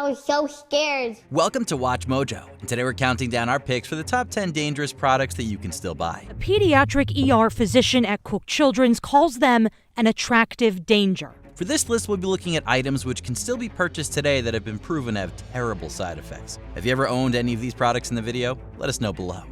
was so scared. Welcome to Watch Mojo, and today we're counting down our picks for the top 10 dangerous products that you can still buy. A pediatric ER physician at Cook Children's calls them an attractive danger. For this list, we'll be looking at items which can still be purchased today that have been proven to have terrible side effects. Have you ever owned any of these products in the video? Let us know below.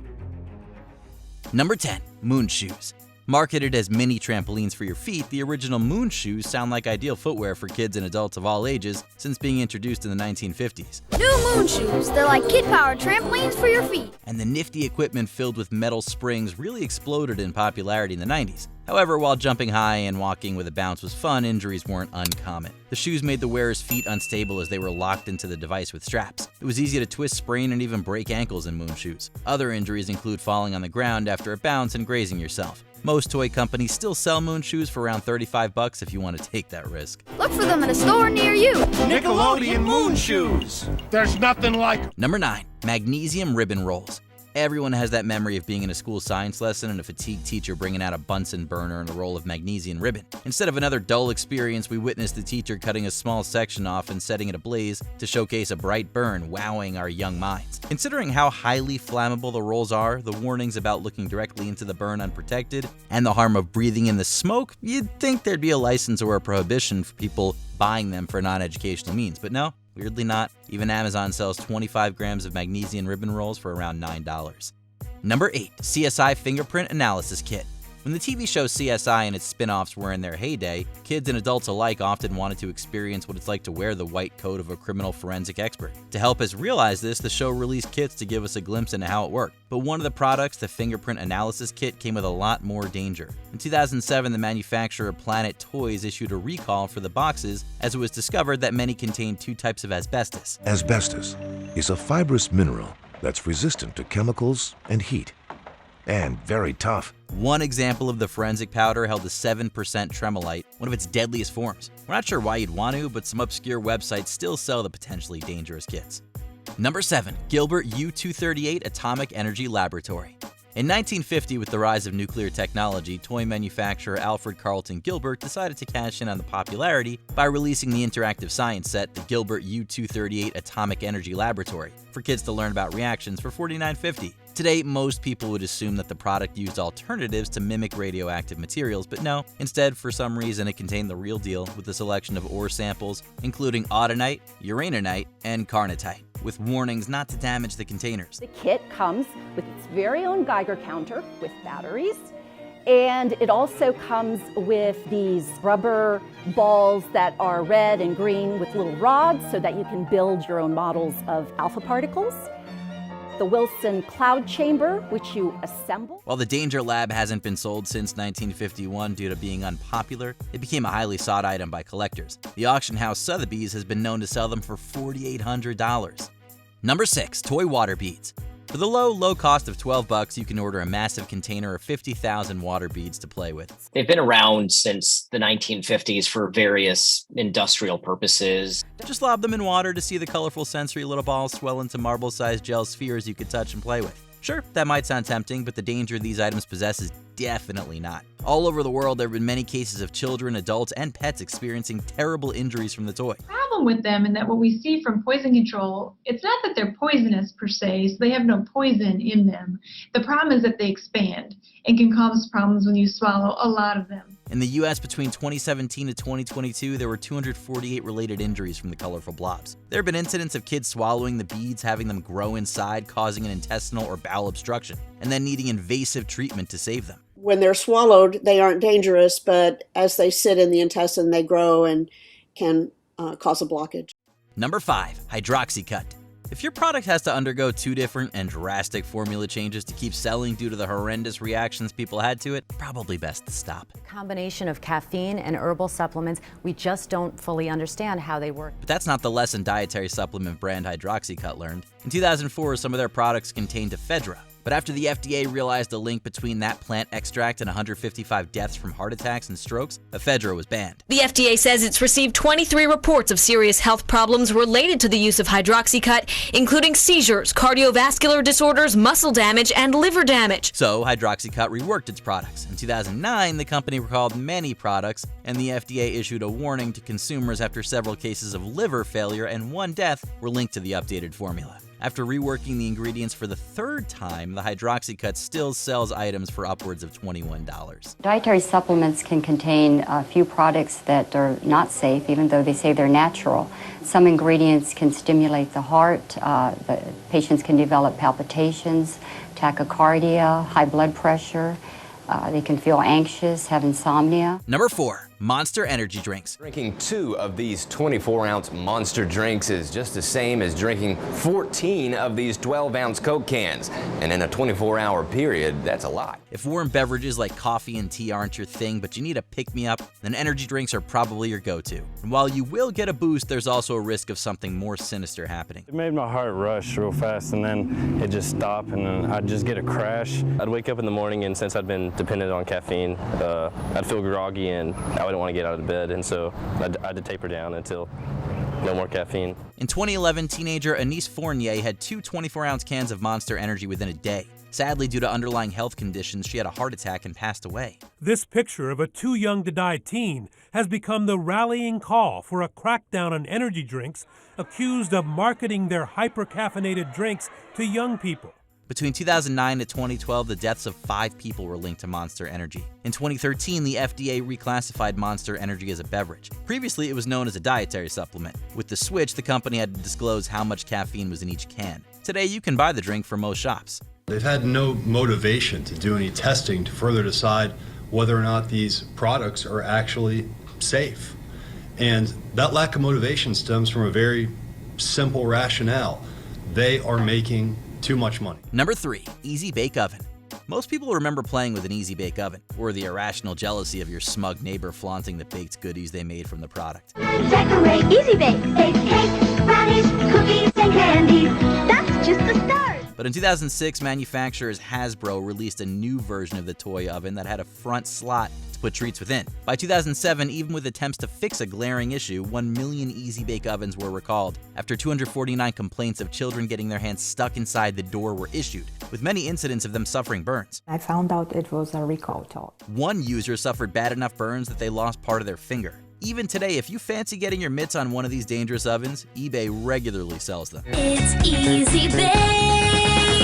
Number 10, moon shoes. Marketed as mini trampolines for your feet, the original moon shoes sound like ideal footwear for kids and adults of all ages since being introduced in the 1950s. New moon shoes, they're like kid-powered trampolines for your feet. And the nifty equipment filled with metal springs really exploded in popularity in the 90s. However, while jumping high and walking with a bounce was fun, injuries weren't uncommon. The shoes made the wearer's feet unstable as they were locked into the device with straps. It was easy to twist, sprain, and even break ankles in moon shoes. Other injuries include falling on the ground after a bounce and grazing yourself. Most toy companies still sell moon shoes for around $35 if you want to take that risk. Look for them in a store near you. Nickelodeon moon shoes. There's nothing like. Number 9, magnesium ribbon rolls. Everyone has that memory of being in a school science lesson and a fatigued teacher bringing out a Bunsen burner and a roll of magnesium ribbon. Instead of another dull experience, we witnessed the teacher cutting a small section off and setting it ablaze to showcase a bright burn, wowing our young minds. Considering how highly flammable the rolls are, the warnings about looking directly into the burn unprotected, and the harm of breathing in the smoke, you'd think there'd be a license or a prohibition for people buying them for non-educational means, but no. Weirdly not. Even Amazon sells 25 grams of magnesium ribbon rolls for around $9. Number 8, CSI Fingerprint Analysis Kit. When the TV show CSI and its spin-offs were in their heyday, kids and adults alike often wanted to experience what it's like to wear the white coat of a criminal forensic expert. To help us realize this, the show released kits to give us a glimpse into how it worked. But one of the products, the Fingerprint Analysis Kit, came with a lot more danger. In 2007, the manufacturer Planet Toys issued a recall for the boxes as it was discovered that many contained 2 types of asbestos. Asbestos is a fibrous mineral that's resistant to chemicals and heat, and very tough. One example of the forensic powder held a 7% tremolite, one of its deadliest forms. We're not sure why you'd want to, but some obscure websites still sell the potentially dangerous kits. Number 7, Gilbert U-238 Atomic Energy Laboratory. In 1950, with the rise of nuclear technology, toy manufacturer Alfred Carlton Gilbert decided to cash in on the popularity by releasing the interactive science set, the Gilbert U-238 Atomic Energy Laboratory, for kids to learn about reactions for $49.50. Today, most people would assume that the product used alternatives to mimic radioactive materials, but no. Instead, for some reason, it contained the real deal with a selection of ore samples, including autunite, uraninite, and carnotite, with warnings not to damage the containers. The kit comes with its very own Geiger counter with batteries, and it also comes with these rubber balls that are red and green with little rods so that you can build your own models of alpha particles. The Wilson cloud chamber, which you assemble. While the Danger Lab hasn't been sold since 1951 due to being unpopular, it became a highly sought item by collectors. The auction house Sotheby's has been known to sell them for $4,800. Number 6, toy water beads. For the low cost of $12, you can order a massive container of 50,000 water beads to play with. They've been around since the 1950s for various industrial purposes. Just lob them in water to see the colorful sensory little balls swell into marble-sized gel spheres you could touch and play with. Sure, that might sound tempting, but the danger these items possess is definitely not. All over the world, there have been many cases of children, adults, and pets experiencing terrible injuries from the toy. The problem with them, and that what we see from poison control, it's not that they're poisonous per se, so they have no poison in them. The problem is that they expand and can cause problems when you swallow a lot of them. In the US, between 2017 and 2022, there were 248 related injuries from the colorful blobs. There have been incidents of kids swallowing the beads, having them grow inside, causing an intestinal or bowel obstruction, and then needing invasive treatment to save them. When they're swallowed, they aren't dangerous, but as they sit in the intestine, they grow and can cause a blockage. Number 5, HYDROXYCUT. If your product has to undergo 2 different and drastic formula changes to keep selling due to the horrendous reactions people had to it, probably best to stop. Combination of caffeine and herbal supplements, we just don't fully understand how they work. But that's not the lesson dietary supplement brand HYDROXYCUT learned. In 2004, some of their products contained ephedra, But after the FDA realized a link between that plant extract and 155 deaths from heart attacks and strokes, ephedra was banned. The FDA says it's received 23 reports of serious health problems related to the use of HYDROXYCUT, including seizures, cardiovascular disorders, muscle damage, and liver damage. So HYDROXYCUT reworked its products. In 2009, the company recalled many products, and the FDA issued a warning to consumers after several cases of liver failure and one death were linked to the updated formula. After reworking the ingredients for the third time, the HYDROXYCUT still sells items for upwards of $21. Dietary supplements can contain a few products that are not safe, even though they say they're natural. Some ingredients can stimulate the heart. The patients can develop palpitations, tachycardia, high blood pressure. They can feel anxious, have insomnia. Number 4. Monster energy drinks. Drinking 2 of these 24-ounce Monster drinks is just the same as drinking 14 of these 12-ounce Coke cans. And in a 24-hour period, that's a lot. If warm beverages like coffee and tea aren't your thing, but you need a pick-me-up, then energy drinks are probably your go-to. And while you will get a boost, there's also a risk of something more sinister happening. It made my heart rush real fast, and then it just stopped, and then I'd just get a crash. I'd wake up in the morning, and since I'd been dependent on caffeine, I'd feel groggy, and I wouldn't want to get out of bed, and so I had to taper down until no more caffeine. In 2011, teenager Anise Fournier had 2 24-ounce cans of Monster Energy within a day. Sadly, due to underlying health conditions, she had a heart attack and passed away. This picture of a too young to die teen has become the rallying call for a crackdown on energy drinks accused of marketing their hyper-caffeinated drinks to young people. Between 2009 to 2012, the deaths of 5 people were linked to Monster Energy. In 2013, the FDA reclassified Monster Energy as a beverage. Previously, it was known as a dietary supplement. With the switch, the company had to disclose how much caffeine was in each can. Today, you can buy the drink from most shops. They've had no motivation to do any testing to further decide whether or not these products are actually safe. And that lack of motivation stems from a very simple rationale. They are making too much money. Number 3, Easy Bake Oven. Most people remember playing with an Easy Bake Oven, or the irrational jealousy of your smug neighbor flaunting the baked goodies they made from the product. Decorate Easy Bake. Bake cake, brownies, cookies, and candy. That's just the start. But in 2006, manufacturers Hasbro released a new version of the toy oven that had a front slot to put treats within. By 2007, even with attempts to fix a glaring issue, 1 million Easy Bake Ovens were recalled after 249 complaints of children getting their hands stuck inside the door were issued, with many incidents of them suffering burns. I found out it was a recall tool. One user suffered bad enough burns that they lost part of their finger. Even today, if you fancy getting your mitts on one of these dangerous ovens, eBay regularly sells them. It's Easy Bake.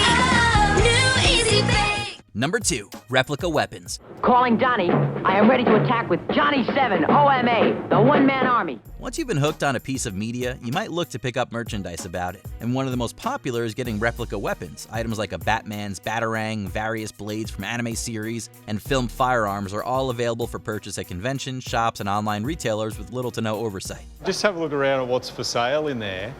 Oh, new Easy Bake. Number 2, replica weapons. Calling Donnie. I am ready to attack with Johnny 7, OMA, the one-man army. Once you've been hooked on a piece of media, you might look to pick up merchandise about it. And one of the most popular is getting replica weapons. Items like a Batman's Batarang, various blades from anime series, and filmed firearms are all available for purchase at conventions, shops, and online retailers with little to no oversight. Just have a look around at what's for sale in there.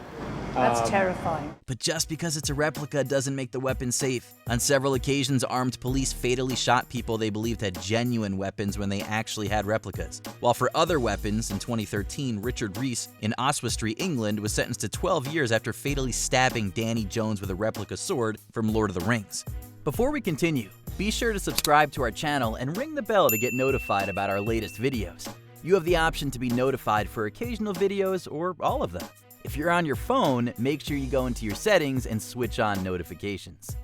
That's terrifying. But just because it's a replica doesn't make the weapon safe. On several occasions, armed police fatally shot people they believed had genuine weapons when they actually had replicas. While for other weapons, in 2013, Richard Reese in Oswestry, England, was sentenced to 12 years after fatally stabbing Danny Jones with a replica sword from Lord of the Rings. Before we continue, be sure to subscribe to our channel and ring the bell to get notified about our latest videos. You have the option to be notified for occasional videos or all of them. If you're on your phone, make sure you go into your settings and switch on notifications.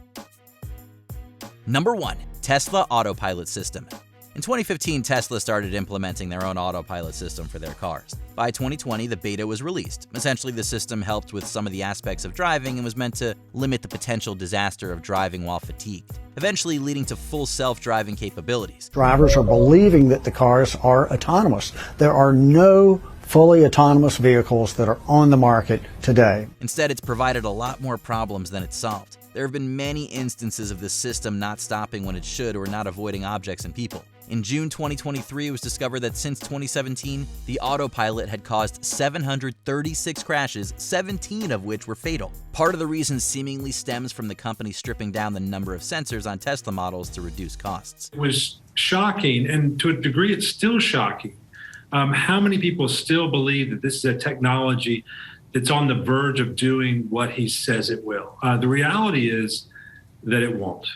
Number 1, Tesla Autopilot System. In 2015, Tesla started implementing their own autopilot system for their cars. By 2020, the beta was released. Essentially, the system helped with some of the aspects of driving and was meant to limit the potential disaster of driving while fatigued, eventually leading to full self-driving capabilities. Drivers are believing that the cars are autonomous. There are no fully autonomous vehicles that are on the market today. Instead, it's provided a lot more problems than it's solved. There have been many instances of the system not stopping when it should or not avoiding objects and people. In June 2023, it was discovered that since 2017, the autopilot had caused 736 crashes, 17 of which were fatal. Part of the reason seemingly stems from the company stripping down the number of sensors on Tesla models to reduce costs. It was shocking, and to a degree, it's still shocking. How many people still believe that this is a technology that's on the verge of doing what he says it will? The reality is that it won't.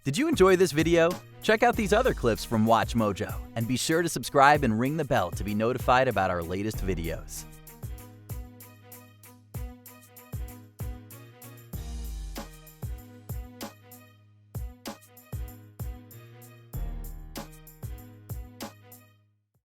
Did you enjoy this video? Check out these other clips from WatchMojo and be sure to subscribe and ring the bell to be notified about our latest videos.